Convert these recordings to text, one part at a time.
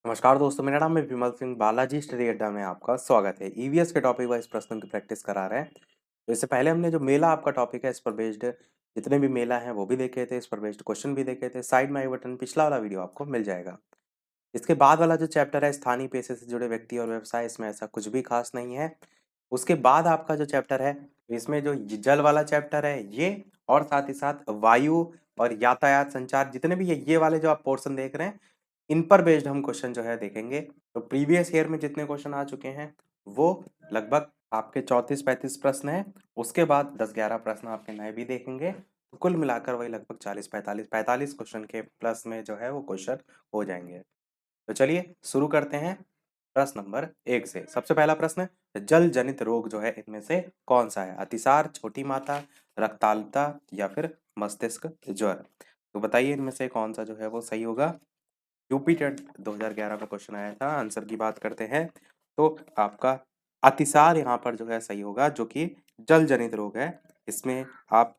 नमस्कार दोस्तों, मेरा नाम है विमल सिंह। बालाजी स्टडी अड्डा में आपका स्वागत है। ईवीएस के टॉपिक वाइज प्रश्नों की प्रैक्टिस करा रहे हैं। तो इससे पहले हमने जो मेला आपका टॉपिक है, इस पर बेस्ड जितने भी मेला हैं वो भी देखे थे, इस पर बेस्ड क्वेश्चन भी देखे थे। साइड में आई बटन पिछला वाला वीडियो आपको मिल जाएगा। इसके बाद वाला जो चैप्टर है स्थानीय पेशे से जुड़े व्यक्ति और व्यवसाय, इसमें ऐसा कुछ भी खास नहीं है। उसके बाद आपका जो चैप्टर है, इसमें जो जल वाला चैप्टर है ये, और साथ ही साथ वायु और यातायात संचार, जितने भी ये वाले जो आप पोर्शन देख रहे हैं, इन पर बेस्ड हम क्वेश्चन जो है देखेंगे। तो प्रीवियस ईयर में जितने क्वेश्चन आ चुके हैं वो लगभग आपके 34-35 प्रश्न हैं। उसके बाद 10-11 प्रश्न आपके नए भी देखेंगे। तो कुल मिलाकर वही लगभग 40-45 क्वेश्चन के प्लस में जो है वो क्वेश्चन हो जाएंगे। तो चलिए शुरू करते हैं प्रश्न नंबर 1 से। सबसे पहला प्रश्न है, जल जनित रोग जो है इनमें से कौन सा है? अतिसार, छोटी माता, रक्ताल्पता या फिर मस्तिष्क ज्वर। तो बताइए इनमें से कौन सा जो है वो सही होगा। यूपी टेट 2011 में क्वेश्चन आया था। आंसर की बात करते हैं तो आपका अतिसार यहाँ पर जो है सही होगा, जो कि जल जनित रोग है। इसमें आप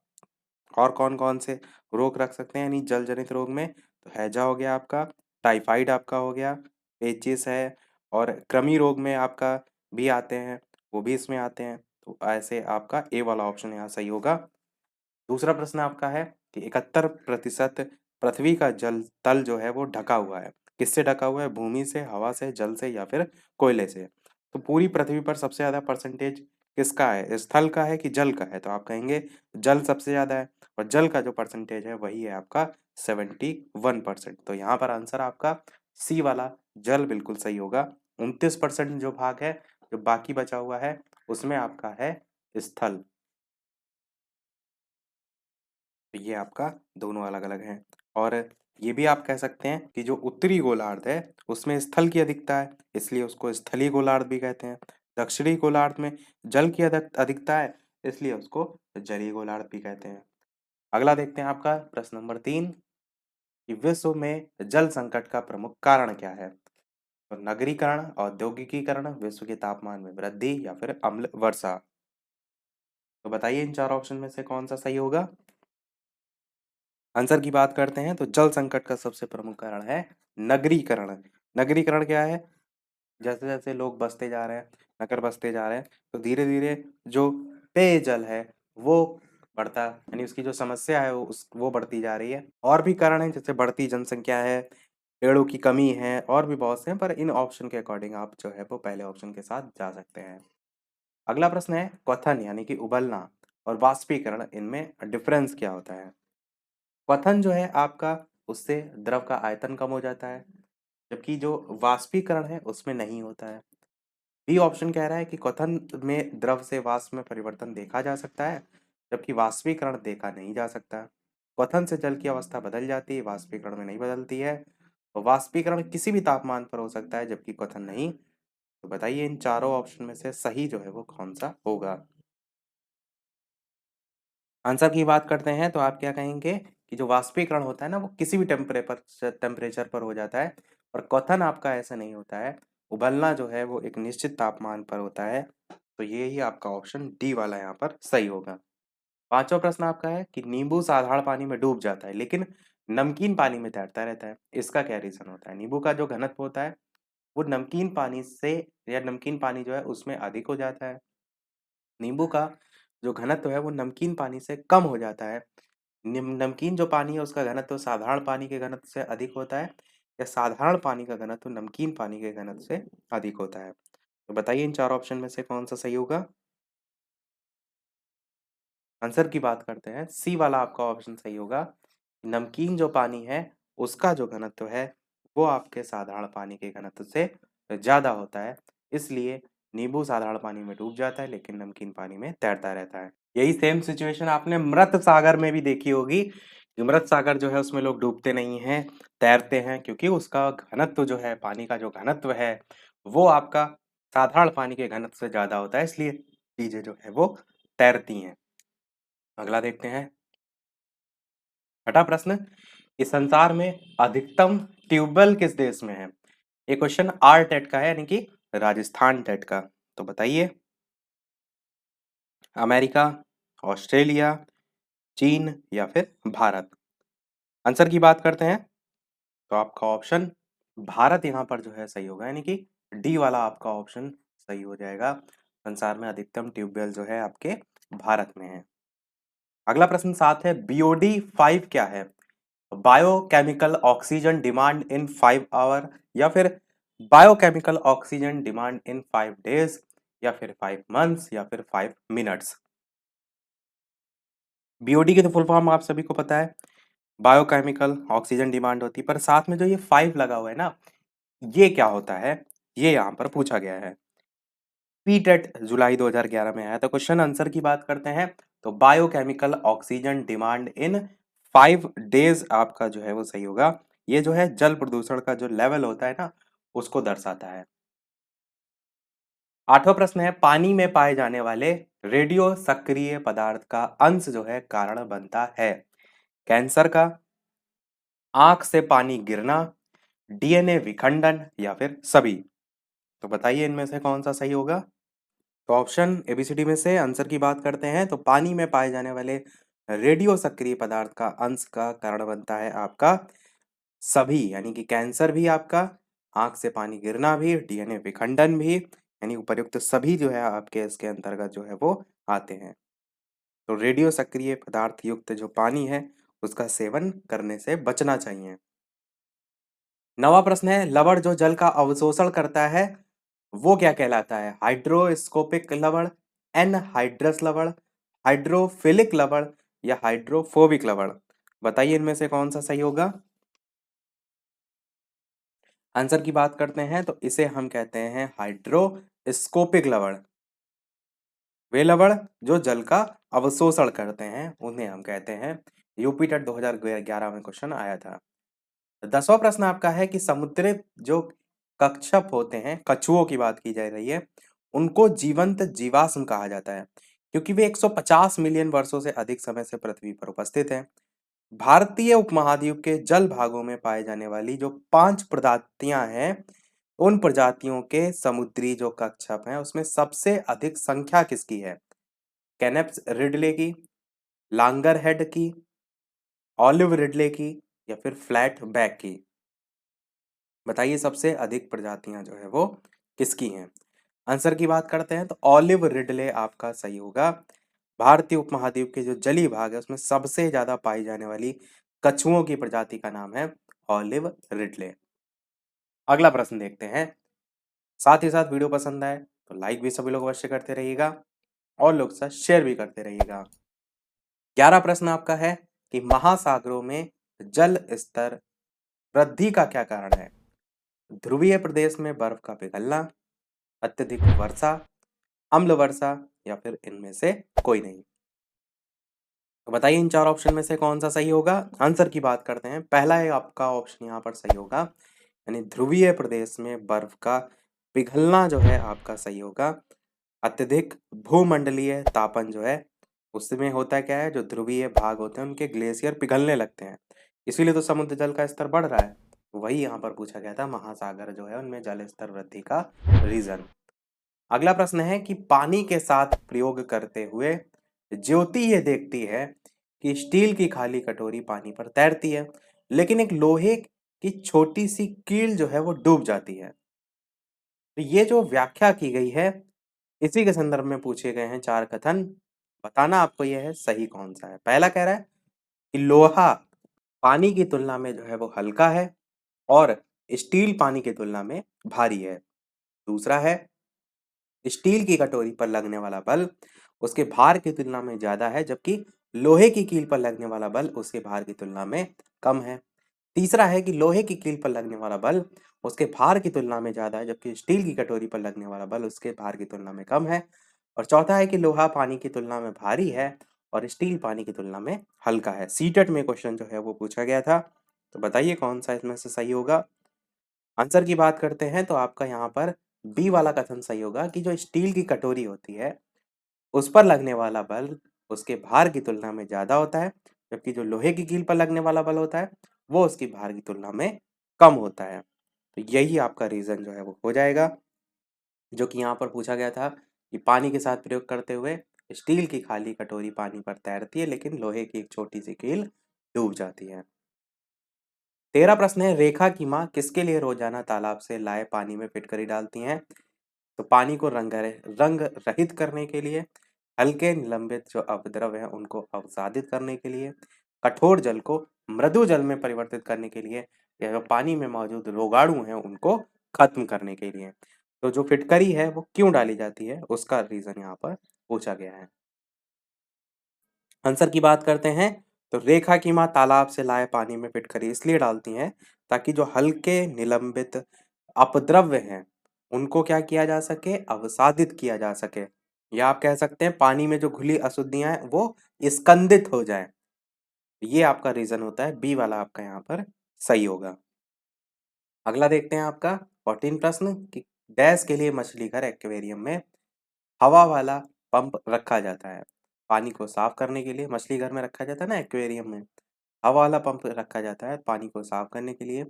और कौन कौन से रोग रख सकते हैं यानी जल जनित रोग में? तो हैजा हो गया आपका, टाइफाइड आपका हो गया, पेचिस है, और कृमि रोग में आपका भी आते हैं, वो भी इसमें आते हैं। तो ऐसे आपका ए वाला ऑप्शन यहाँ सही होगा। दूसरा प्रश्न आपका है कि 71% पृथ्वी का जल तल जो है वो ढका हुआ है। किससे ढका हुआ है? भूमि से, हवा से, जल से या फिर कोयले से। तो पूरी पृथ्वी पर सबसे ज्यादा परसेंटेज किसका है? स्थल का है कि जल का है? तो आप कहेंगे जल सबसे ज्यादा है, और जल का जो परसेंटेज है वही है आपका 71%। तो यहाँ पर आंसर आपका सी वाला जल बिल्कुल सही होगा। 29% जो भाग है, जो बाकी बचा हुआ है, उसमें आपका है स्थल। तो ये आपका दोनों अलग अलग हैं। और ये भी आप कह सकते हैं कि जो उत्तरी गोलार्ध है उसमें स्थल की अधिकता है, इसलिए उसको स्थलीय गोलार्ध भी कहते हैं। दक्षिणी गोलार्ध में जल की अधिकता है, इसलिए उसको जलीय गोलार्ध भी कहते हैं। अगला देखते हैं आपका प्रश्न नंबर 3 कि विश्व में जल संकट का प्रमुख कारण क्या है? तो नगरीकरण, औद्योगिकीकरण, विश्व के तापमान में वृद्धि या फिर अम्ल वर्षा। तो बताइए इन चार ऑप्शन में से कौन सा सही होगा। आंसर की बात करते हैं तो जल संकट का सबसे प्रमुख कारण है नगरीकरण। नगरीकरण क्या है? जैसे जैसे लोग बसते जा रहे हैं, नगर बसते जा रहे हैं, तो धीरे धीरे जो पेयजल है वो बढ़ता, यानी उसकी जो समस्या है वो बढ़ती जा रही है। और भी कारण है, जैसे बढ़ती जनसंख्या है, पेड़ों की कमी है, और भी बहुत से हैं, पर इन ऑप्शन के अकॉर्डिंग आप जो है वो पहले ऑप्शन के साथ जा सकते हैं। अगला प्रश्न है, क्वथन यानी कि उबलना और वाष्पीकरण, इनमें डिफरेंस क्या होता है? क्वथन जो है आपका, उससे द्रव का आयतन कम हो जाता है, जबकि जो वाष्पीकरण है उसमें नहीं होता है। बी ऑप्शन कह रहा है कि क्वथन में द्रव से वाष्प में परिवर्तन देखा जा सकता है, जबकि वाष्पीकरण देखा नहीं जा सकता। क्वथन से जल की अवस्था बदल जाती है, वाष्पीकरण में नहीं बदलती है। और वाष्पीकरण किसी भी तापमान पर हो सकता है, जबकि क्वथन नहीं। तो बताइए इन चारों ऑप्शन में से सही जो है वो कौन सा होगा। आंसर की बात करते हैं तो आप क्या कहेंगे कि जो वाष्पीकरण होता है ना, वो किसी भी टेम्परेचर पर हो जाता है, और क्वथन आपका ऐसा नहीं होता है। उबलना जो है वो एक निश्चित तापमान पर होता है। तो ये ही आपका ऑप्शन डी वाला यहाँ पर सही होगा। पांचवा प्रश्न आपका है कि नींबू साधारण पानी में डूब जाता है लेकिन नमकीन पानी में तैरता रहता है, इसका क्या रीजन होता है? नींबू का जो घनत्व होता है वो नमकीन पानी से, या नमकीन पानी जो है उसमें अधिक हो जाता है। नींबू का जो घनत्व है वो नमकीन पानी से कम हो जाता है। नमकीन जो पानी है उसका घनत्व साधारण पानी के घनत्व से अधिक होता है, या साधारण पानी का घनत्व नमकीन पानी के घनत्व से अधिक होता है। तो बताइए इन चार ऑप्शन में से कौन सा सही होगा। आंसर की बात करते हैं, सी वाला आपका ऑप्शन सही होगा। नमकीन जो पानी है उसका जो घनत्व है वो आपके साधारण पानी के घनत्व से ज्यादा होता है, इसलिए नींबू साधारण पानी में डूब जाता है लेकिन नमकीन पानी में तैरता रहता है। यही सेम सिचुएशन आपने मृत सागर में भी देखी होगी कि मृत सागर जो है उसमें लोग डूबते नहीं हैं, तैरते हैं, क्योंकि उसका घनत्व जो है, पानी का जो घनत्व है वो आपका साधारण पानी के घनत्व से ज्यादा होता है, इसलिए चीजें जो है वो तैरती हैं। अगला देखते हैं, छठा प्रश्न, इस संसार में अधिकतम ट्यूबवेल किस देश में है? ये क्वेश्चन आर टेट का है, यानी कि राजस्थान टेट का। तो बताइए, अमेरिका, ऑस्ट्रेलिया, चीन या फिर भारत। आंसर की बात करते हैं तो आपका ऑप्शन भारत यहाँ पर जो है सही होगा, यानी कि डी वाला आपका ऑप्शन सही हो जाएगा। संसार में अधिकतम ट्यूबवेल जो है आपके भारत में है। अगला प्रश्न 7 है, बीओडी 5 क्या है? Biochemical oxygen demand in 5 hour, या फिर biochemical oxygen demand in 5 days, या फिर 5 मंथ्स, या फिर 5 मिनट्स। बीओडी की तो फुल फॉर्म आप सभी को पता है, बायोकेमिकल ऑक्सीजन डिमांड होती है, पर साथ में जो ये 5 लगा हुआ है ना, ये क्या होता है, ये यहाँ पर पूछा गया है। पीटेट जुलाई 2011 में आया था। क्वेश्चन आंसर की बात करते हैं तो biochemical oxygen demand in 5 days आपका जो है वो सही होगा। ये जो है जल प्रदूषण का जो लेवल होता है ना, उसको दर्शाता है। 8वां प्रश्न है, पानी में पाए जाने वाले रेडियो सक्रिय पदार्थ का अंश जो है कारण बनता है? कैंसर का, आंख से पानी गिरना, डीएनए विखंडन, या फिर सभी। तो बताइए इनमें से कौन सा सही होगा। तो ऑप्शन एबीसीडी में से आंसर की बात करते हैं तो पानी में पाए जाने वाले रेडियो सक्रिय पदार्थ का अंश का कारण बनता है आपका सभी, यानी कि कैंसर भी आपका, आंख से पानी गिरना भी, डीएनए विखंडन भी, यानी उपर्युक्त सभी जो है आपके इसके अंतर्गत जो है वो आते हैं। तो रेडियो सक्रिय पदार्थ युक्त जो पानी है उसका सेवन करने से बचना चाहिए। 9वां प्रश्न है, लवण जो जल का अवशोषण करता है वो क्या कहलाता है? हाइड्रोस्कोपिक लवण, एनहाइड्रस लवण, हाइड्रोफिलिक लवण, या हाइड्रोफोबिक लवण। बताइए इनमें से कौन सा सही होगा। आंसर की बात करते हैं तो इसे हम कहते हैं हाइड्रोस्कोपिक लवण। वे लवण जो जल का अवशोषण करते हैं उन्हें हम कहते हैं। यूपी टेट 2011 में क्वेश्चन आया था। 10वां प्रश्न आपका है कि समुद्री जो कच्छप होते हैं, कछुओं की बात की जा रही है, उनको जीवंत जीवाश्म कहा जाता है क्योंकि वे 150 मिलियन वर्षों से अधिक समय से पृथ्वी पर उपस्थित हैं। भारतीय उपमहाद्वीप के जल भागों में पाए जाने वाली जो 5 प्रजातियां हैं, उन प्रजातियों के समुद्री जो कच्छप हैं उसमें सबसे अधिक संख्या किसकी है? कैनेप्स रिडले की, लांगर हेड की, ऑलिव रिडले की, या फिर फ्लैट बैक की। बताइए सबसे अधिक प्रजातियां जो है वो किसकी हैं। आंसर की बात करते हैं तो ऑलिव रिडले आपका सही होगा। भारतीय उपमहाद्वीप के जो जलीय भाग है उसमें सबसे ज्यादा पाई जाने वाली कछुओं की प्रजाति का नाम है ऑलिव रिडले। अगला प्रश्न देखते हैं। साथ ही साथ वीडियो पसंद आए तो लाइक भी सभी लोग अवश्य करते रहिएगा और लोग साथ शेयर भी करते रहिएगा। 11 प्रश्न आपका है कि महासागरों में जल स्तर वृद्धि का क्या कारण है? ध्रुवीय प्रदेश में बर्फ का पिघलना, अत्यधिक वर्षा, अम्ल वर्षा, या फिर इनमें से कोई नहीं। तो बताइए इन 4 ऑप्शन में से कौन सा सही होगा। आंसर की बात करते हैं, पहला है आपका ऑप्शन यहाँ पर सही होगा, यानी ध्रुवीय प्रदेश में बर्फ का पिघलना जो है आपका सही होगा। अत्यधिक भूमंडलीय तापन जो है उसमें होता क्या है, जो ध्रुवीय भाग होते हैं उनके ग्लेशियर पिघलने लगते हैं, इसीलिए तो समुद्र जल का स्तर बढ़ रहा है। वही यहाँ पर पूछा गया था, महासागर जो है उनमें जल स्तर वृद्धि का रीजन। अगला प्रश्न है कि पानी के साथ प्रयोग करते हुए ज्योति ये देखती है कि स्टील की खाली कटोरी पानी पर तैरती है, लेकिन एक लोहे की छोटी सी कील जो है वो डूब जाती है। तो ये जो व्याख्या की गई है इसी के संदर्भ में पूछे गए हैं 4 कथन। बताना आपको यह है सही कौन सा है। पहला कह रहा है कि लोहा पानी की तुलना में जो है वो हल्का है और स्टील पानी की तुलना में भारी है। दूसरा है, स्टील की कटोरी पर लगने वाला बल उसके भार की तुलना में ज्यादा है, जबकि लोहे की कील पर लगने वाला बल उसके भार की तुलना में कम है। तीसरा है कि लोहे की कील पर लगने वाला बल उसके भार की तुलना में ज्यादा है, जबकि स्टील की कटोरी पर लगने वाला बल उसके भार की तुलना में कम है। और चौथा है कि लोहा पानी की तुलना में भारी है और स्टील पानी की तुलना में हल्का है। सीटेट में क्वेश्चन जो है वो पूछा गया था। तो बताइए कौन सा इसमें से सही होगा। आंसर की बात करते हैं तो आपका यहाँ पर बी वाला कथन सही होगा कि जो स्टील की कटोरी होती है उस पर लगने वाला बल उसके भार की तुलना में ज्यादा होता है, जबकि जो लोहे की कील पर लगने वाला बल होता है वो उसकी भार की तुलना में कम होता है। तो यही आपका रीजन जो है वो हो जाएगा, जो कि यहाँ पर पूछा गया था कि पानी के साथ प्रयोग करते हुए स्टील की खाली कटोरी पानी पर तैरती है, लेकिन लोहे की एक छोटी सी कील डूब जाती है। 13 प्रश्न है, रेखा की माँ किसके लिए रोजाना तालाब से लाए पानी में फिटकरी डालती हैं? तो पानी को रंग रहित करने के लिए, हल्के निलंबित जो अपद्रव है उनको अवसादित करने के लिए, कठोर जल को मृदु जल में परिवर्तित करने के लिए, या जो पानी में मौजूद रोगाणु हैं उनको खत्म करने के लिए। तो जो फिटकरी है वो क्यों डाली जाती है उसका रीजन यहाँ पर पूछा गया है। आंसर की बात करते हैं तो रेखा की माँ तालाब से लाए पानी में फिटकरी इसलिए डालती हैं ताकि जो हल्के निलंबित अपद्रव्य हैं उनको क्या किया जा सके, अवसादित किया जा सके, या आप कह सकते हैं पानी में जो घुली अशुद्धियां हैं वो स्कंदित हो जाए। ये आपका रीजन होता है, बी वाला आपका यहाँ पर सही होगा। अगला देखते हैं आपका 14 प्रश्न कि डैश के लिए मछली घर एक्वेरियम में हवा वाला पंप रखा जाता है। पानी को साफ करने के लिए मछली घर में रखा जाता है ना, एक्वेरियम में हवा वाला पंप रखा जाता है पानी को साफ करने के लिए,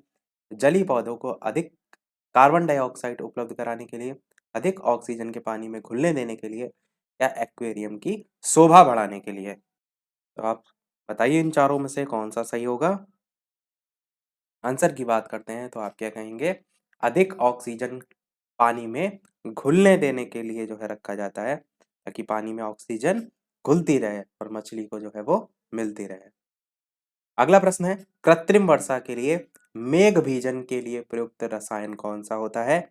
जलीय पौधों को अधिक कार्बन डाइऑक्साइड उपलब्ध कराने के लिए, अधिक ऑक्सीजन के पानी में घुलने देने के लिए, या एक्वेरियम की शोभा बढ़ाने के लिए। तो आप बताइए इन चारों में से कौन सा सही होगा। आंसर की बात करते हैं तो आप क्या कहेंगे, अधिक ऑक्सीजन पानी में घुलने देने के लिए जो है रखा जाता है ताकि पानी में ऑक्सीजन घुलती रहे और मछली को जो है वो मिलती रहे। अगला प्रश्न है, कृत्रिम वर्षा के लिए मेघ बीजन के लिए प्रयुक्त रसायन कौन सा होता है?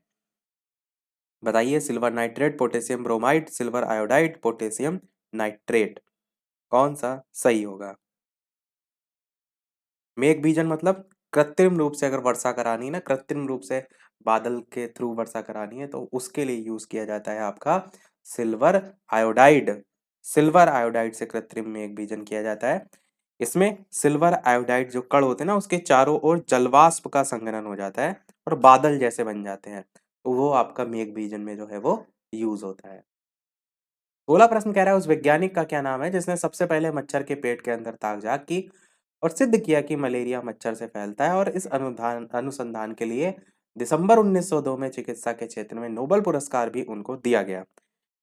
बताइए, silver nitrate, potassium bromide, silver iodide, potassium nitrate, कौन सा सही होगा? मेघ बीजन मतलब कृत्रिम रूप से अगर वर्षा करानी है ना, कृत्रिम रूप से बादल के थ्रू वर्षा करानी है तो उसके लिए यूज किया जाता है आपका सिल्वर आयोडाइड। सिल्वर आयोडाइड से कृत्रिम मेघ बीजन किया जाता है। इसमें सिल्वर आयोडाइड जो कण होते हैं ना उसके चारों ओर जलवाष्प का संघनन हो जाता है और बादल जैसे बन जाते हैं, तो वो आपका मेघ बीजन में जो है वो यूज होता है। 16 प्रश्न कह रहा है, उस वैज्ञानिक का क्या नाम है जिसने सबसे पहले मच्छर के पेट के अंदर ताक झांक की और सिद्ध किया कि मलेरिया मच्छर से फैलता है, और इस अनुसंधान के लिए दिसंबर 1902 में चिकित्सा के क्षेत्र में नोबेल पुरस्कार भी उनको दिया गया।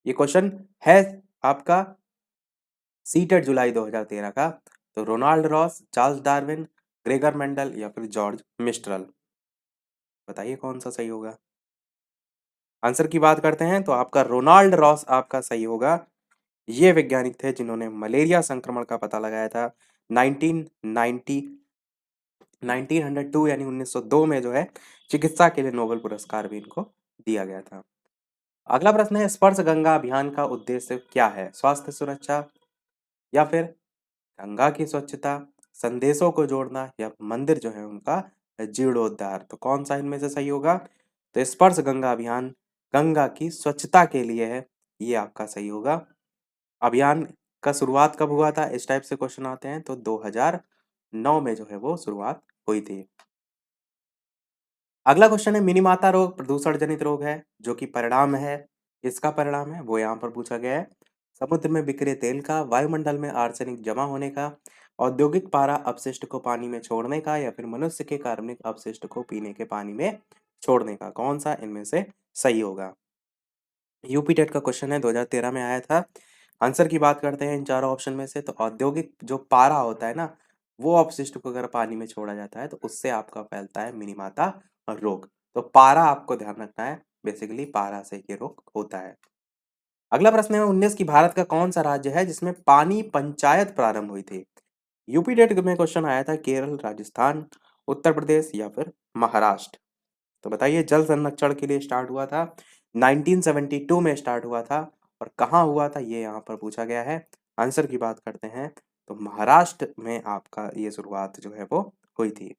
ये क्वेश्चन है आपका सीटेट जुलाई 2013 का। तो Ronald Ross, Charles Darwin, Gregor Mendel, या फिर जॉर्ज मिस्ट्रल, बताइए कौन सा सही होगा। आंसर की बात करते हैं तो आपका रोनाल्ड रॉस आपका सही होगा। ये वैज्ञानिक थे जिन्होंने मलेरिया संक्रमण का पता लगाया था 1990 1902 यानी 1902 में जो है चिकित्सा के लिए नोबेल पुरस्कार भी इनको दिया गया था। अगला प्रश्न है, स्पर्श गंगा अभियान का उद्देश्य क्या है? स्वास्थ्य सुरक्षा, या फिर गंगा की स्वच्छता, संदेशों को जोड़ना, या मंदिर जो है उनका जीर्णोद्धार, तो कौन सा इनमें से सही होगा? तो स्पर्श गंगा अभियान गंगा की स्वच्छता के लिए है, ये आपका सही होगा। अभियान का शुरुआत कब हुआ था, इस टाइप से क्वेश्चन आते हैं तो 2009 में जो है वो शुरुआत हुई थी। अगला क्वेश्चन है, मिनीमाता रोग प्रदूषण जनित रोग है जो कि परिणाम है, इसका परिणाम है वो यहाँ पर पूछा गया है। समुद्र में बिखरे तेल का, वायुमंडल में आर्सेनिक जमा होने का, औद्योगिक पारा अपशिष्ट को पानी में छोड़ने का, या फिर मनुष्य के कार्बनिक अपशिष्ट को पीने के पानी में छोड़ने का, कौन सा इनमें से सही होगा? यूपी टेट का क्वेश्चन है, 2013 में आया था। आंसर की बात करते हैं इन चारों ऑप्शन में से, तो औद्योगिक जो पारा होता है ना वो अपशिष्ट को अगर पानी में छोड़ा जाता है तो उससे आपका फैलता है मिनीमाता रोग। तो पारा आपको ध्यान रखना है, बेसिकली पारा से ये रोग होता है। अगला प्रश्न है, 19 की भारत का कौन सा राज्य है जिसमें पानी पंचायत प्रारंभ हुई थी? यूपी डेट में क्वेश्चन आया था, केरल, राजस्थान, उत्तर प्रदेश, या फिर महाराष्ट्र, तो बताइए। जल संरक्षण के लिए स्टार्ट हुआ था 1972 में स्टार्ट हुआ था, और कहाँ हुआ था ये यहाँ पर पूछा गया है। आंसर की बात करते हैं तो महाराष्ट्र में आपका ये शुरुआत जो है वो हुई थी।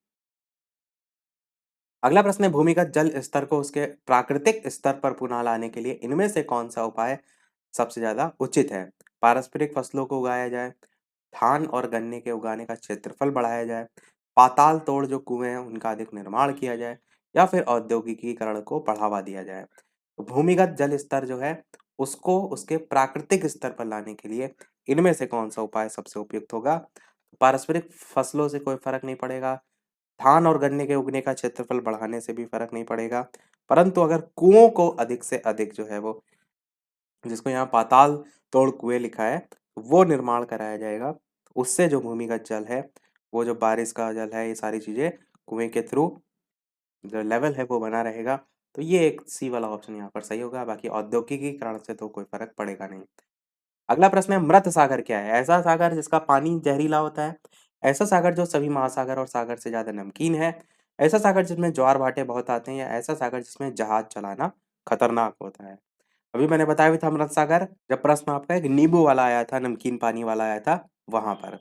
अगला प्रश्न है, भूमिगत जल स्तर को उसके प्राकृतिक स्तर पर पुनः लाने के लिए इनमें से कौन सा उपाय सबसे ज्यादा उचित है? पारंपरिक फसलों को उगाया जाए, धान और गन्ने के उगाने का क्षेत्रफल बढ़ाया जाए, पाताल तोड़ जो कुएं हैं उनका अधिक निर्माण किया जाए, या फिर औद्योगिकीकरण को बढ़ावा दिया जाए। तो भूमिगत जल स्तर जो है उसको उसके प्राकृतिक स्तर पर लाने के लिए इनमें से कौन सा उपाय सबसे उपयुक्त होगा? पारंपरिक फसलों से कोई फर्क नहीं पड़ेगा, धान और गन्ने के उगने का क्षेत्रफल बढ़ाने से भी फर्क नहीं पड़ेगा, परंतु अगर कुओं को अधिक से अधिक जो है वो, जिसको यहाँ पाताल तोड़ कुएं लिखा है, वो निर्माण कराया जाएगा, उससे जो भूमिगत जल है, वो जो बारिश का जल है, ये सारी चीजें कुएं के थ्रू जो लेवल है वो बना रहेगा। तो ये एक सी वाला ऑप्शन यहाँ पर सही होगा, बाकी औद्योगिकीकरण से तो कोई फर्क पड़ेगा नहीं। अगला प्रश्न है, मृत सागर क्या है? ऐसा सागर जिसका पानी जहरीला होता है, ऐसा सागर जो सभी महासागर और सागर से ज्यादा नमकीन है, ऐसा सागर जिसमें ज्वार भाटे बहुत आते हैं, या ऐसा सागर जिसमें जहाज चलाना खतरनाक होता है। अभी मैंने बताया भी था मृत सागर, जब प्रश्न आपका एक नींबू वाला आया था, नमकीन पानी वाला आया था वहां पर।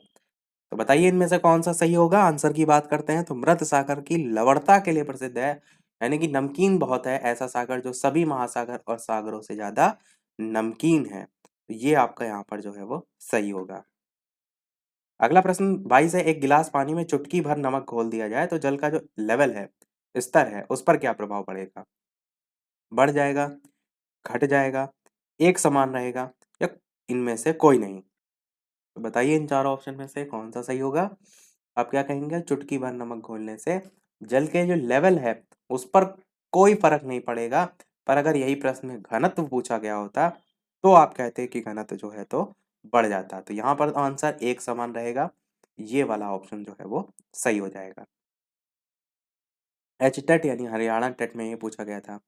तो बताइए इनमें से कौन सा सही होगा। आंसर की बात करते हैं तो मृत सागर की लवणता के लिए प्रसिद्ध है, यानी कि नमकीन बहुत है ऐसा सागर जो सभी महासागर और सागरों से ज्यादा नमकीन है। तो ये आपका यहाँ पर जो है वो सही होगा। अगला प्रश्न, भाई से एक गिलास पानी में चुटकी भर नमक घोल दिया जाए तो जल का जो लेवल है, स्तर है, उस पर क्या प्रभाव पड़ेगा? बढ़ जाएगा, घट जाएगा, एक समान रहेगा, या इनमें से कोई नहीं? तो बताइए इन चारों ऑप्शन में से कौन सा सही होगा। आप क्या कहेंगे? चुटकी भर नमक घोलने से जल के जो लेवल है उस पर कोई फर्क नहीं पड़ेगा, पर अगर यही प्रश्न में घनत्व पूछा गया होता तो आप कहते कि घनत्व जो है तो बढ़ जाता। तो यहाँ पर आंसर एक समान रहेगा, ये वाला ऑप्शन जो है वो सही हो जाएगा। एच टेट यानी हरियाणा टेट में ये पूछा गया था।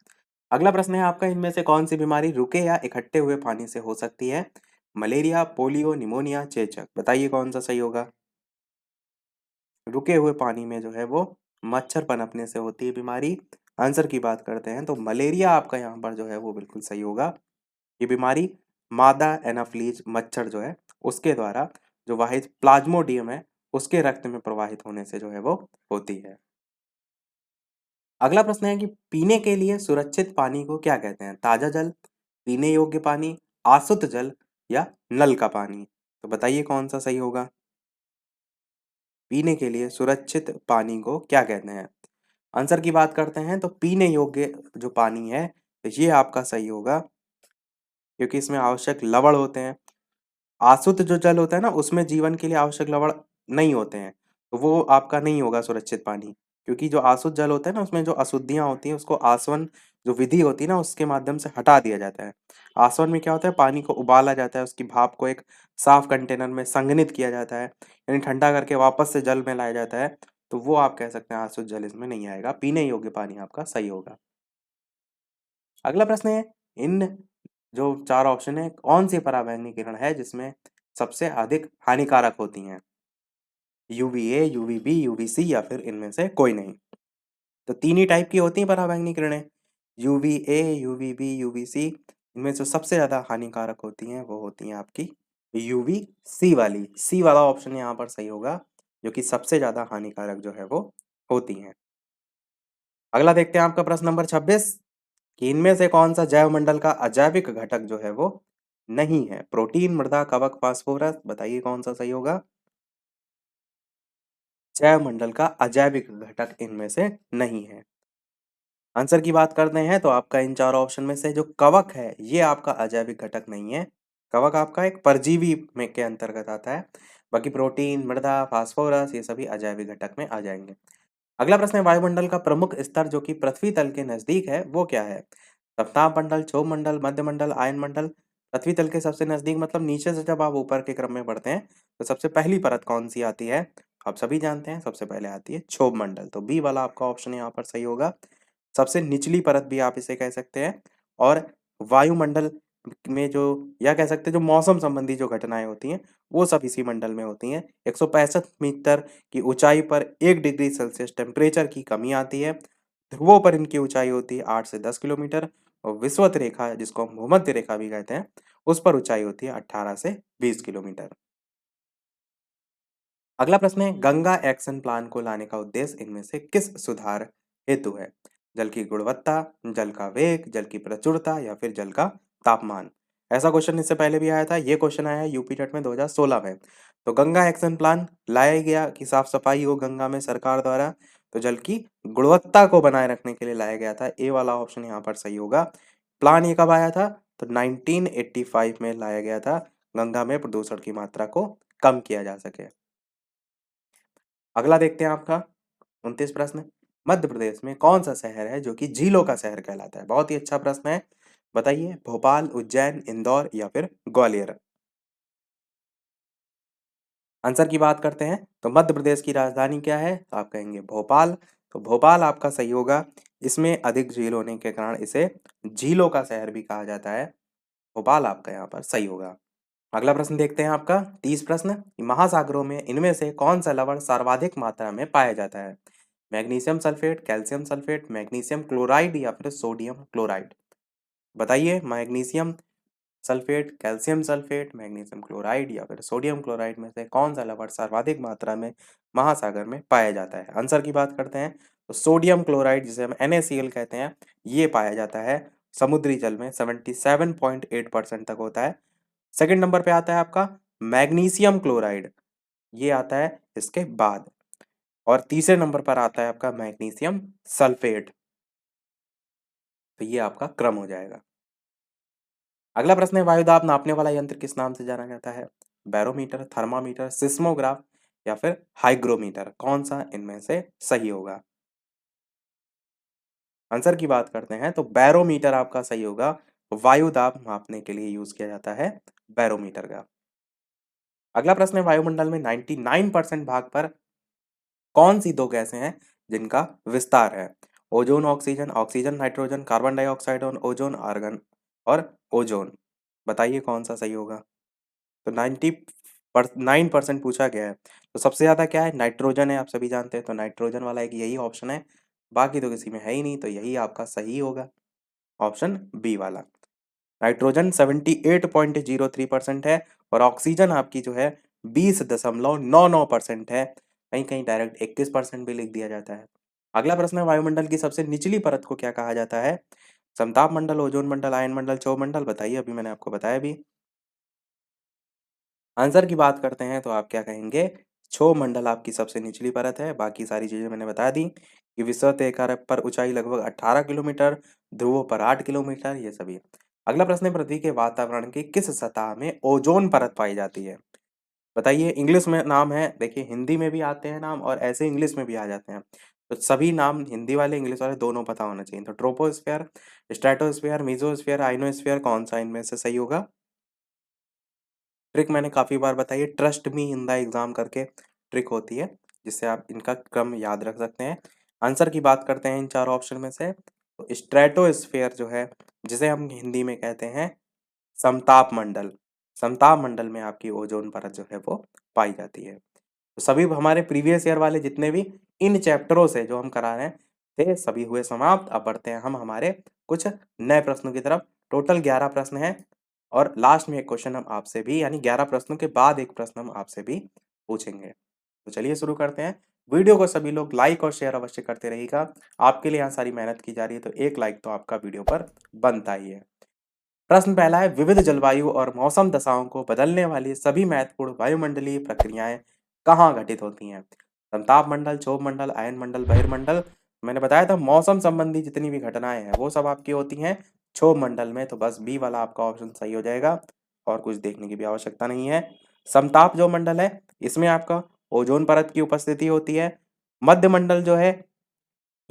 अगला प्रश्न है आपका, इनमें से कौन सी बीमारी रुके या इकट्ठे हुए पानी से हो सकती है? मलेरिया, पोलियो, निमोनिया, चेचक। बताइए कौन सा सही होगा। रुके हुए पानी में जो है वो मच्छर पनपने से होती है बीमारी। आंसर की बात करते हैं तो मलेरिया आपका यहाँ पर जो है वो बिल्कुल सही होगा। ये बीमारी मादा एनाफ्लीज मच्छर जो है उसके द्वारा, जो वाहिद प्लाज्मोडियम है, उसके रक्त में प्रवाहित होने से जो है वो होती है। अगला प्रश्न है कि पीने के लिए सुरक्षित पानी को क्या कहते हैं? ताजा जल, पीने योग्य पानी, आसुत जल, या नल का पानी। तो बताइए कौन सा सही होगा। पीने के लिए सुरक्षित पानी को क्या कहते हैं? आंसर की बात करते हैं तो पीने योग्य जो पानी है ये आपका सही होगा, क्योंकि इसमें आवश्यक लवण होते हैं। आसुत जो जल होता है ना उसमें जीवन के लिए आवश्यक लवण नहीं होते हैं, तो वो आपका नहीं होगा सुरक्षित पानी। क्योंकि जो आसुत जल होता है ना उसमें जो अशुद्धियां होती हैं उसको आसवन जो विधि होती है ना उसके माध्यम से हटा दिया जाता है। आसवन में क्या होता है, पानी को उबाला जाता है, उसकी भाप को एक साफ कंटेनर में संघनित किया जाता है, यानी ठंडा करके वापस से जल में लाया जाता है। तो वो आप कह सकते हैं आसुत जल इसमें नहीं आएगा, पीने योग्य पानी आपका सही होगा। अगला प्रश्न है, इन जो चार ऑप्शन है कौन सी पराबैंगनी किरण है जिसमें सबसे अधिक हानिकारक होती हैं? यूवीए, यूवीबी, यूवीसी, या फिर इनमें से कोई नहीं? तो तीन ही टाइप की होती हैं पराबैंगनी किरणें, यूवीए, यूवीबी, यूवीसी। इनमें जो सबसे ज्यादा हानिकारक होती हैं वो होती हैं आपकी यूवी सी वाली। सी वाला ऑप्शन यहाँ पर सही होगा, जो कि सबसे ज्यादा हानिकारक जो है वो होती हैं। अगला देखते हैं आपका प्रश्न नंबर 26, कि इनमें से कौन सा जैव मंडल का अजैविक घटक जो है वो नहीं है? प्रोटीन, मृदा, कवक, फास्फोरस। बताइए कौन सा सही होगा। जैव मंडल का अजैविक घटक इनमें से नहीं है। आंसर की बात करते हैं तो आपका इन चार ऑप्शन में से जो कवक है ये आपका अजैविक घटक नहीं है। कवक आपका एक परजीवी में के अंतर्गत आता है। बाकी प्रोटीन, मृदा, फास्फोरस ये सभी अजैविक घटक में आ जाएंगे। अगला प्रश्न है, वायुमंडल का प्रमुख स्तर जो कि पृथ्वी तल के नजदीक है वो क्या है? सप्ताह मंडल, क्षोभ मंडल, मध्य मंडल, आयन मंडल। पृथ्वी तल के सबसे नजदीक मतलब नीचे से जब आप ऊपर के क्रम में बढ़ते हैं तो सबसे पहली परत कौन सी आती है? आप सभी जानते हैं, सबसे पहले आती है क्षोभ मंडल। तो बी वाला आपका ऑप्शन यहाँ पर सही होगा। सबसे निचली परत भी आप इसे कह सकते हैं। और वायुमंडल में जो, या कह सकते हैं जो मौसम संबंधी जो घटनाएं होती हैं वो सब इसी मंडल में होती हैं। 165 मीटर की ऊंचाई पर 1 डिग्री सेल्सियस टेम्परेचर की कमी आती है। ध्रुवों पर इनकी ऊंचाई होती है 8 से 10 किलोमीटर, और विषुवत रेखा जिसको हम भूमध्य रेखा भी कहते हैं उस पर ऊंचाई होती है 18 से 20 किलोमीटर। अगला प्रश्न है, गंगा एक्शन प्लान को लाने का उद्देश्य इनमें से किस सुधार हेतु है? जल की गुणवत्ता, जल का वेग, जल की प्रचुरता, या फिर जल का तापमान। ऐसा क्वेश्चन इससे पहले भी आया था, ये क्वेश्चन आया है यूपी टेट में 2016 में। तो गंगा एक्शन प्लान लाया गया कि साफ सफाई हो गंगा में सरकार द्वारा, तो जल की गुणवत्ता को बनाए रखने के लिए लाया गया था। ए वाला ऑप्शन यहाँ पर सही होगा। प्लान ये कब आया था? तो 1985 में लाया गया था, गंगा में प्रदूषण की मात्रा को कम किया जा सके। अगला देखते हैं आपका 29 प्रश्न, मध्य प्रदेश में कौन सा शहर है जो कि झीलों का शहर कहलाता है? बहुत ही अच्छा प्रश्न है। बताइए, भोपाल, उज्जैन, इंदौर, या फिर ग्वालियर। आंसर की बात करते हैं तो मध्य प्रदेश की राजधानी क्या है, तो आप कहेंगे भोपाल। तो भोपाल आपका सही होगा। इसमें अधिक झील होने के कारण इसे झीलों का शहर भी कहा जाता है। भोपाल आपका यहाँ पर सही होगा। अगला प्रश्न देखते हैं आपका 30 प्रश्न। महासागरों में इनमें से कौन सा लवण सर्वाधिक मात्रा में पाया जाता है? Magnesium sulphate, calcium sulphate, magnesium chloride या फिर सोडियम क्लोराइड? बताइए, magnesium sulphate, calcium sulphate, magnesium chloride या फिर सोडियम क्लोराइड में से कौन सा लवण सर्वाधिक मात्रा में महासागर में पाया जाता है? आंसर की बात करते हैं तो सोडियम क्लोराइड, जिसे हम NaCl कहते हैं, ये पाया जाता है समुद्री जल में 77.8% तक होता है। सेकंड नंबर पे आता है आपका मैग्नीशियम क्लोराइड, ये आता है इसके बाद। और तीसरे नंबर पर आता है आपका मैग्नीशियम सल्फेट। तो ये आपका क्रम हो जाएगा। अगला प्रश्न है, वायुदाब नापने वाला यंत्र किस नाम से जाना जाता है? बैरोमीटर, थर्मामीटर, सिस्मोग्राफ या फिर हाइग्रोमीटर? कौन सा इनमें से सही होगा? आंसर की बात करते हैं तो बैरोमीटर आपका सही होगा। वायु दाब मापने के लिए यूज किया जाता है बैरोमीटर का। अगला प्रश्न है, वायुमंडल में 99% भाग पर कौन सी दो गैसें हैं जिनका विस्तार है? Ozone oxygen, oxygen nitrogen, carbon dioxide और ओजोन आर्गन और ओजोन? बताइए कौन सा सही होगा? तो 9% पूछा गया है, तो सबसे ज्यादा क्या है? नाइट्रोजन है, आप सभी जानते हैं। तो नाइट्रोजन वाला एक यही ऑप्शन है, बाकी तो किसी में है ही नहीं, तो यही आपका सही होगा, ऑप्शन बी वाला। नाइट्रोजन 78.03% है और ऑक्सीजन आपकी जो है 20.99% है। कहीं कहीं डायरेक्ट 21% भी लिख दिया जाता है। अगला प्रश्न है, वायुमंडल की सबसे निचली परत को क्या कहा जाता है? समताप मंडल, ओजोन मंडल, आयन मंडल, क्षोभ मंडल? बताइए, अभी मैंने आपको बताया भी। आंसर की बात करते हैं तो आप क्या कहेंगे? क्षोभ मंडल आपकी सबसे निचली परत है। बाकी सारी चीजें मैंने बता दी कि विषुवत रेखा पर ऊंचाई लगभग 18 किलोमीटर, ध्रुवों पर 8 किलोमीटर, ये सभी। अगला प्रश्न है, पृथ्वी के वातावरण की किस सतह में ओजोन परत पाई जाती है? बताइए। इंग्लिश में नाम है, देखिए हिंदी में भी आते हैं नाम और ऐसे इंग्लिश में भी आ जाते हैं। तो सभी नाम हिंदी वाले इंग्लिश वाले दोनों पता होना चाहिए। तो ट्रोपोस्फेयर, स्ट्रेटोस्फेयर, मेसोस्फेयर, आइनोस्फेयर, कौन सा इनमें से सही होगा? ट्रिक मैंने काफी बार बताई है, trust me in the exam करके ट्रिक होती है, जिससे आप इनका क्रम याद रख सकते हैं। आंसर की बात करते हैं इन चार ऑप्शन में से, तो स्ट्रेटोस्फेयर जो है, जिसे हम हिंदी में कहते हैं समताप मंडल, समताप मंडल में आपकी ओजोन परत जो है वो पाई जाती है। तो सभी हमारे प्रीवियस ईयर वाले जितने भी इन चैप्टरों से जो हम करा रहे हैं थे, सभी हुए समाप्त। अब बढ़ते हैं हम हमारे कुछ नए प्रश्नों की तरफ। टोटल 11 प्रश्न हैं और लास्ट में एक क्वेश्चन हम आपसे भी, यानी 11 प्रश्नों के बाद एक प्रश्न हम आपसे भी पूछेंगे। तो चलिए शुरू करते हैं। वीडियो को सभी लोग लाइक और शेयर अवश्य करते रहिएगा। आपके लिए यहाँ सारी मेहनत की जा रही है, तो एक लाइक तो आपका वीडियो पर बनता ही है। प्रश्न पहला है, विविध जलवायु और मौसम दशाओं को बदलने वाली सभी महत्वपूर्ण वायुमंडलीय प्रक्रियाएं कहाँ घटित होती हैं? संताप मंडल, क्षोभ मंडल, आयन मंडल, बहिर्मंडल? मैंने बताया था मौसम संबंधी जितनी भी घटनाएं हैं वो सब आपकी होती हैं क्षोभ मंडल में। तो बस बी वाला आपका ऑप्शन सही हो जाएगा और कुछ देखने की भी आवश्यकता नहीं है। समताप जो मंडल है, इसमें आपका ओजोन परत की उपस्थिति होती है। मध्य मंडल जो है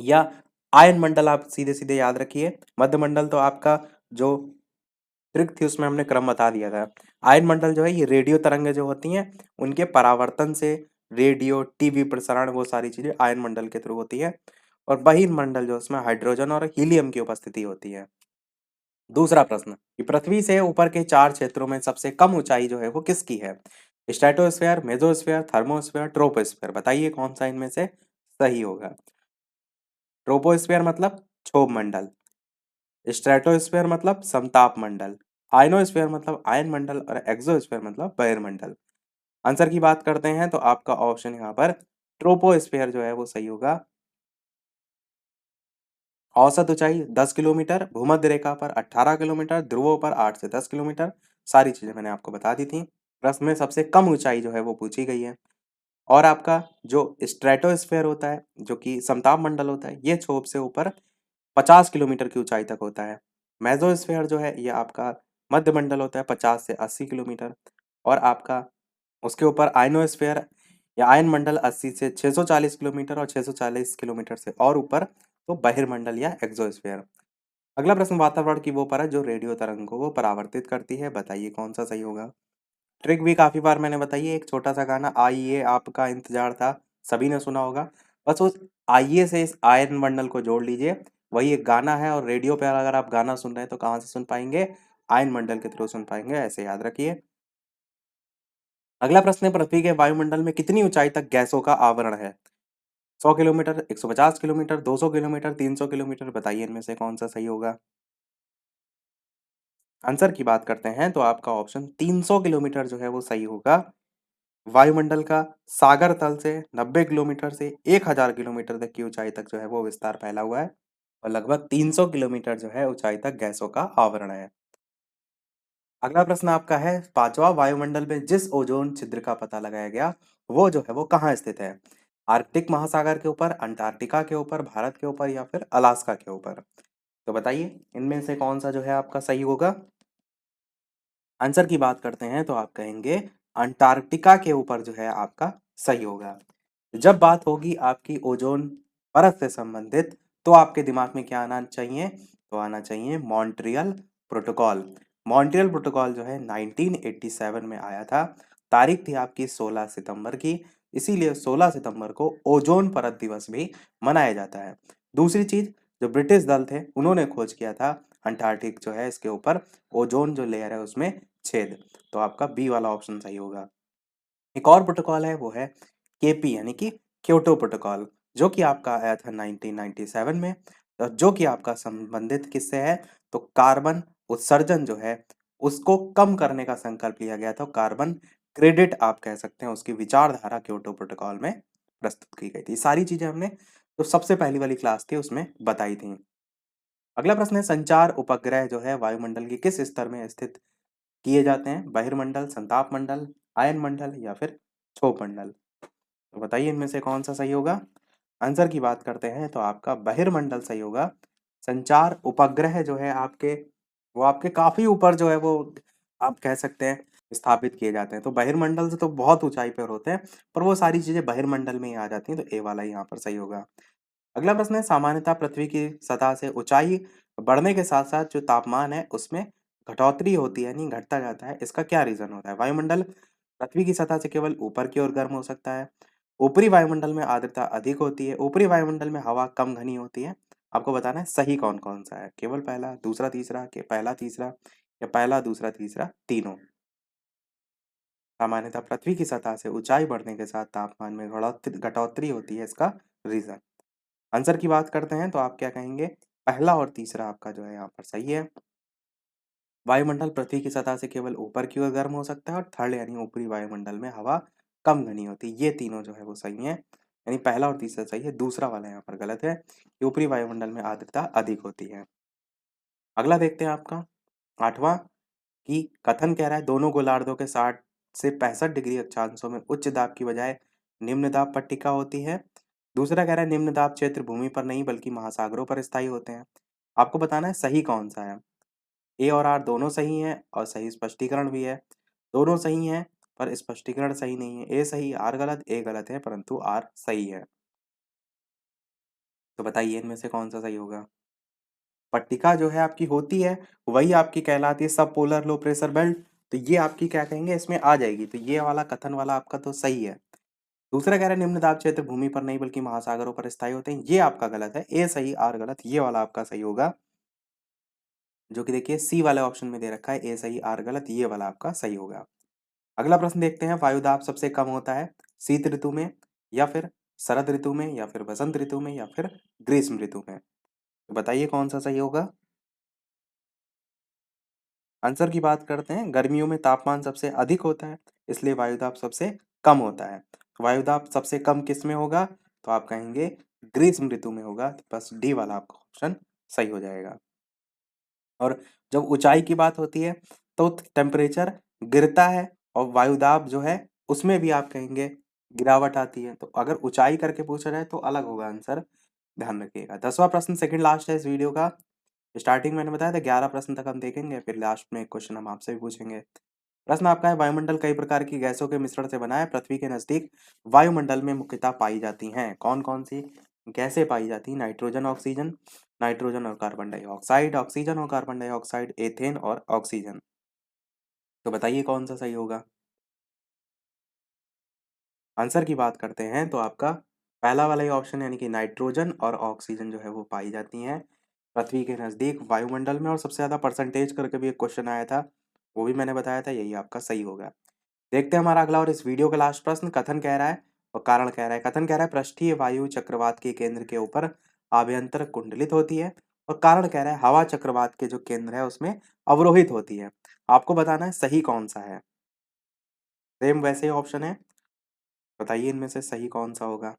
या आयन मंडल, आप सीधे सीधे याद रखिए। मध्य मंडल तो आपका जो ट्रिक थी उसमें हमने क्रम बता दिया था। आयन मंडल जो है, ये रेडियो तरंगें जो होती हैं उनके परावर्तन से रेडियो टीवी प्रसारण, वो सारी चीजें आयन मंडल के थ्रू होती है। और बहिर्मंडल जो, उसमें हाइड्रोजन और हीलियम की उपस्थिति होती है। दूसरा प्रश्न, कि पृथ्वी से ऊपर के चार क्षेत्रों में सबसे कम ऊंचाई जो है वो किसकी है? Stratosphere, mesosphere, thermosphere, troposphere? बताइए कौन सा इनमें से सही होगा? ट्रोपोस्फेयर मतलब क्षोभ मंडल, स्ट्रेटोस्फेयर मतलब समताप मंडल, आयनोस्फेयर मतलब आयन मंडल और एक्सोस्फेयर मतलब बहिर्मंडल? आंसर की बात करते हैं तो आपका ऑप्शन यहाँ पर ट्रोपोस्फेयर जो है वो सही होगा। औसत ऊंचाई 10 किलोमीटर, भूमध्य रेखा पर 18 किलोमीटर, ध्रुवों पर 8 से 10 किलोमीटर, सारी चीजें मैंने आपको बता दी थी। प्रश्न में सबसे कम ऊंचाई जो है वो पूछी गई है। और आपका जो स्ट्रेटोस्फेयर होता है, जो कि समताप मंडल होता है, ये क्षोभ से ऊपर 50 किलोमीटर की ऊंचाई तक होता है। मेसोस्फेयर जो है ये आपका मध्य मंडल होता है, 50 से 80 किलोमीटर। और आपका उसके ऊपर आयनोस्फेयर या आयन मंडल 80 से 640 किलोमीटर, और 640 किलोमीटर से और ऊपर तो बहिर्मंडल या एक्सोस्फेयर। अगला प्रश्न, वातावरण की वो परत जो रेडियो तरंग को वो परावर्तित करती है, बताइए कौन सा सही होगा? ट्रिक भी काफ़ी बार मैंने बताई है, एक छोटा-सा गाना आइए आपका इंतज़ार था, सभी ने सुना होगा। बस उस आइए से इस आयरन बंडल को जोड़ लीजिए, वही एक गाना है और रेडियो पे अगर आप गाना सुन रहे हैं तो कहाँ से सुन पाएँगे? आयन मंडल के थ्रू सुन पाएँगे, ऐसे याद रखिए। अगला प्रश्न है पृथ्वी के वायुमंडल में कितनी ऊँचाई तक गैसों का आवरण है? 100 किलोमीटर, 150 किलोमीटर, 200 किलोमीटर, 300 किलोमीटर बताइए इनमें से कौन-सा सही होगा? आंसर की बात करते हैं तो आपका ऑप्शन 300 किलोमीटर जो है वो सही होगा। वायुमंडल का सागर तल से 90 किलोमीटर से 1000 किलोमीटर तक की ऊंचाई तक जो है वो विस्तार फैला हुआ है और लगभग 300 किलोमीटर जो है ऊंचाई तक गैसों का आवरण है। अगला प्रश्न आपका है पांचवा, वायुमंडल में जिस ओजोन छिद्र का पता लगाया गया वो जो है वो कहाँ स्थित है? आर्कटिक महासागर के ऊपर, अंटार्कटिका के ऊपर, भारत के ऊपर या फिर अलास्का के ऊपर? तो बताइए इनमें से कौन सा जो है आपका सही होगा? आंसर की बात करते हैं तो आप कहेंगे अंटार्कटिका के ऊपर जो है आपका सही होगा। जब बात होगी आपकी ओजोन परत से संबंधित तो आपके दिमाग में क्या आना चाहिए? तो आना चाहिए मॉन्ट्रियल प्रोटोकॉल। मॉन्ट्रियल प्रोटोकॉल जो है 1987 में आया था। तारीख थी आपकी 16 सितंबर की। इसीलिए 16 सितंबर को ओजोन परत दिवस भी मनाया जाता है। दूसरी चीज, जो ब्रिटिश दल थे उन्होंने खोज किया था अंटार्कटिक जो है इसके ऊपर ओजोन जो लेयर है उसमें छेद। तो आपका बी वाला ऑप्शन सही होगा। एक और प्रोटोकॉल है वो है केपी यानी कि क्योटो प्रोटोकॉल, जो कि आपका आया था 1997 में और जो कि आपका संबंधित किससे है? तो कार्बन उत्सर्जन जो है उसको कम करने का संकल्प लिया गया था। कार्बन क्रेडिट आप कह सकते हैं उसकी विचारधारा क्योटो प्रोटोकॉल में प्रस्तुत की गई थी। सारी चीजें हमने जो सबसे पहली वाली क्लास थी उसमें बताई थी। अगला प्रश्न है संचार उपग्रह जो है वायुमंडल के किस स्तर में स्थित किए जाते हैं? बहिर्मंडल, संताप मंडल, आयन मंडल या फिर क्षोभ मंडल? तो बताइए इनमें से कौन सा सही होगा? आंसर की बात करते हैं तो आपका बहिर्मंडल सही होगा। संचार उपग्रह जो है आपके वो आपके काफी ऊपर जो है वो आप कह सकते हैं स्थापित किए जाते हैं। तो बहिर्मंडल से तो बहुत ऊंचाई पर होते हैं, पर वो सारी चीजें बहिर्मंडल में ही आ जाती हैं। तो ए वाला यहाँ पर सही होगा। अगला प्रश्न है सामान्यतः पृथ्वी की सतह से ऊंचाई बढ़ने के साथ साथ जो तापमान है उसमें घटोतरी होती है यानी घटता जाता है, इसका क्या रीजन होता है? वायुमंडल पृथ्वी की सतह से केवल ऊपर की ओर गर्म हो सकता है, ऊपरी वायुमंडल में आर्द्रता अधिक होती है, ऊपरी वायुमंडल में हवा कम घनी होती है। आपको बताना है सही कौन कौन सा है, केवल पहला, दूसरा, तीसरा, के पहला तीसरा या पहला दूसरा तीसरा तीनों? सामान्यतः पृथ्वी की सतह से ऊंचाई बढ़ने के साथ तापमान में घटोतरी घटोतरी होती है, इसका रीजन। आंसर की बात करते हैं तो आप क्या कहेंगे? पहला और तीसरा आपका जो है यहाँ पर सही है। वायुमंडल पृथ्वी की सतह से केवल ऊपर की ओर गर्म हो सकता है और थर्ड यानी ऊपरी वायुमंडल में हवा कम घनी होती है। ये तीनों जो है वो सही है, यानी पहला और तीसरा सही है, दूसरा वाला यहाँ पर गलत है कि ऊपरी वायुमंडल में आर्द्रता अधिक होती है। अगला देखते हैं आपका आठवां, कि कथन कह रहा है दोनों गोलार्धों के 60 से 65 डिग्री अक्षांशों में उच्च दाब की बजाय निम्न दाब पट्टिका होती है। दूसरा कह रहा है निम्न दाब क्षेत्र भूमि पर नहीं बल्कि महासागरों पर स्थायी होते हैं। आपको बताना है सही कौन सा है। ए और आर दोनों सही हैं और सही स्पष्टीकरण भी है। दोनों सही हैं पर स्पष्टीकरण सही नहीं है। ए सही, आर गलत, ए गलत है परंतु आर सही है। तो बताइए इनमें से कौन सा सही होगा? पट्टिका जो है आपकी होती है वही आपकी कहलाती है सब पोलर लो प्रेशर बेल्ट। तो ये आपकी क्या कहेंगे इसमें आ जाएगी। तो ये वाला कथन वाला आपका तो सही है। दूसरा कह रहा है निम्न दाब क्षेत्र भूमि पर नहीं बल्कि महासागरों पर स्थायी होते हैं, ये आपका गलत है। ए सही, आर गलत, ये वाला आपका सही होगा। जो कि देखिए सी वाले ऑप्शन में दे रखा है, ए सही, आर गलत, ये वाला आपका सही होगा। अगला प्रश्न देखते हैं, वायुदाब सबसे कम होता है शीत ऋतु में या फिर शरद ऋतु में या फिर वसंत ऋतु में या फिर ग्रीष्म ऋतु में? तो बताइए कौन सा सही होगा? आंसर की बात करते हैं, गर्मियों में तापमान सबसे अधिक होता है इसलिए वायुदाब सबसे कम होता है। वायुदाब सबसे कम किस में होगा? तो आप कहेंगे ग्रीष्म ऋतु में होगा। तो बस डी वाला आपका ऑप्शन सही हो जाएगा। और जब ऊंचाई की बात होती है तो टेम्परेचर गिरता है और वायुदाब जो है उसमें भी आप कहेंगे गिरावट आती है। तो अगर ऊंचाई करके पूछा जाए तो अलग होगा आंसर, ध्यान रखिएगा। 10वां प्रश्न सेकंड लास्ट है इस वीडियो का। स्टार्टिंग मैंने बताया था 11 प्रश्न तक हम देखेंगे, फिर लास्ट में एक क्वेश्चन हम आपसे भी पूछेंगे। प्रश्न आपका है वायुमंडल कई प्रकार की गैसों के मिश्रण से बना है, पृथ्वी के नजदीक वायुमंडल में मुख्यतः पाई जाती हैं कौन कौन सी गैसें पाई जाती हैं? नाइट्रोजन ऑक्सीजन, नाइट्रोजन और कार्बन डाइऑक्साइड, ऑक्सीजन और कार्बन डाइऑक्साइड, एथेन और ऑक्सीजन। तो बताइए कौन सा सही होगा? आंसर की बात करते हैं तो आपका पहला वाला ही ऑप्शन यानी कि नाइट्रोजन और ऑक्सीजन जो है वो पाई जाती हैं पृथ्वी के नज़दीक वायुमंडल में, और सबसे ज़्यादा परसेंटेज करके भी एक क्वेश्चन आया था, वो भी मैंने बताया था, यही आपका सही होगा। देखते हैं हमारा अगला और इस वीडियो का लास्ट प्रश्न। कथन कह रहा है और कारण कह रहा है। कथन कह रहा है पृष्ठीय वायु चक्रवात के केंद्र के ऊपर आभ्यंतर कुंडलित होती है, और कारण कह रहा है हवा चक्रवात के जो केंद्र है उसमें अवरोहित होती है। आपको बताना है सही कौन सा है। सेम वैसे ही ऑप्शन है, बताइए इनमें से सही कौन सा होगा।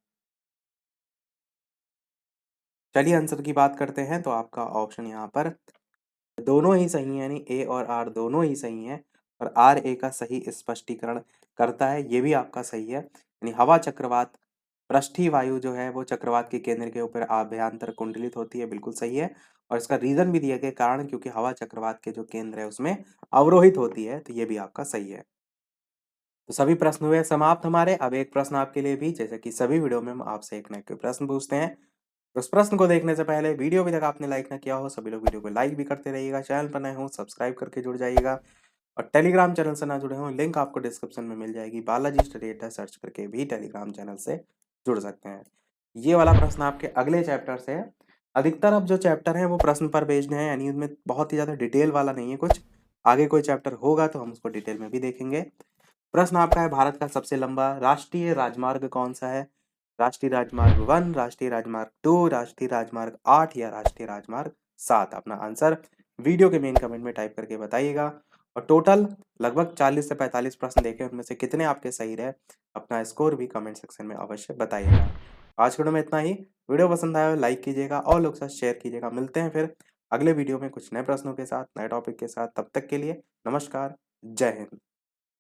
चलिए आंसर की बात करते हैं तो आपका ऑप्शन यहाँ पर दोनों ही सही हैं, यानी ए और आर दोनों ही सही हैं, और आर ए का सही स्पष्टीकरण करता है, ये भी आपका सही है। यानी हवा चक्रवात पृष्ठीय वायु जो है वो चक्रवात के केंद्र के ऊपर आभ्यंतर कुंडलित होती है, बिल्कुल सही है। और इसका रीजन भी दिया गया कारण क्योंकि हवा चक्रवात के जो केंद्र है उसमें अवरोहित होती है, तो ये भी आपका सही है। तो सभी प्रश्न हुए समाप्त हमारे। अब एक प्रश्न आपके लिए भी, जैसे कि सभी वीडियो में हम आपसे एक न एक प्रश्न पूछते हैं। तो उस प्रश्न को देखने से पहले वीडियो अभी तक आपने लाइक ना किया हो, सभी लोग वीडियो को लाइक भी करते रहिएगा, चैनल पर नए हो सब्सक्राइब करके जुड़ जाइएगा, और टेलीग्राम चैनल से ना जुड़े हो लिंक आपको डिस्क्रिप्शन में मिल जाएगी, बालाजी स्टडी अड्डा सर्च करके भी टेलीग्राम चैनल से जुड़ सकते हैं। ये वाला प्रश्न आपके अगले चैप्टर से है। अधिकतर अब जो चैप्टर हैं वो प्रश्न पर बेस्ड हैं, यानी उनमें बहुत ही ज़्यादा डिटेल वाला नहीं है कुछ। आगे कोई चैप्टर होगा तो हम उसको डिटेल में भी देखेंगे। प्रश्न आपका है भारत का सबसे लंबा राष्ट्रीय राजमार्ग कौन सा है? राष्ट्रीय राजमार्ग 1, राष्ट्रीय राजमार्ग 2, राष्ट्रीय राजमार्ग 8 या राष्ट्रीय राजमार्ग 7? अपना आंसर वीडियो के मेन कमेंट में टाइप करके बताइएगा। और टोटल लगभग 40 से 45 प्रश्न देखे, उनमें से कितने आपके सही रहे, अपना स्कोर भी कमेंट सेक्शन में अवश्य बताइएगा। आज के वीडियो में इतना ही। वीडियो पसंद आया हो लाइक कीजिएगा और लोग साथ शेयर कीजिएगा। मिलते हैं फिर अगले वीडियो में कुछ नए प्रश्नों के साथ, नए टॉपिक के साथ। तब तक के लिए नमस्कार, जय हिंद।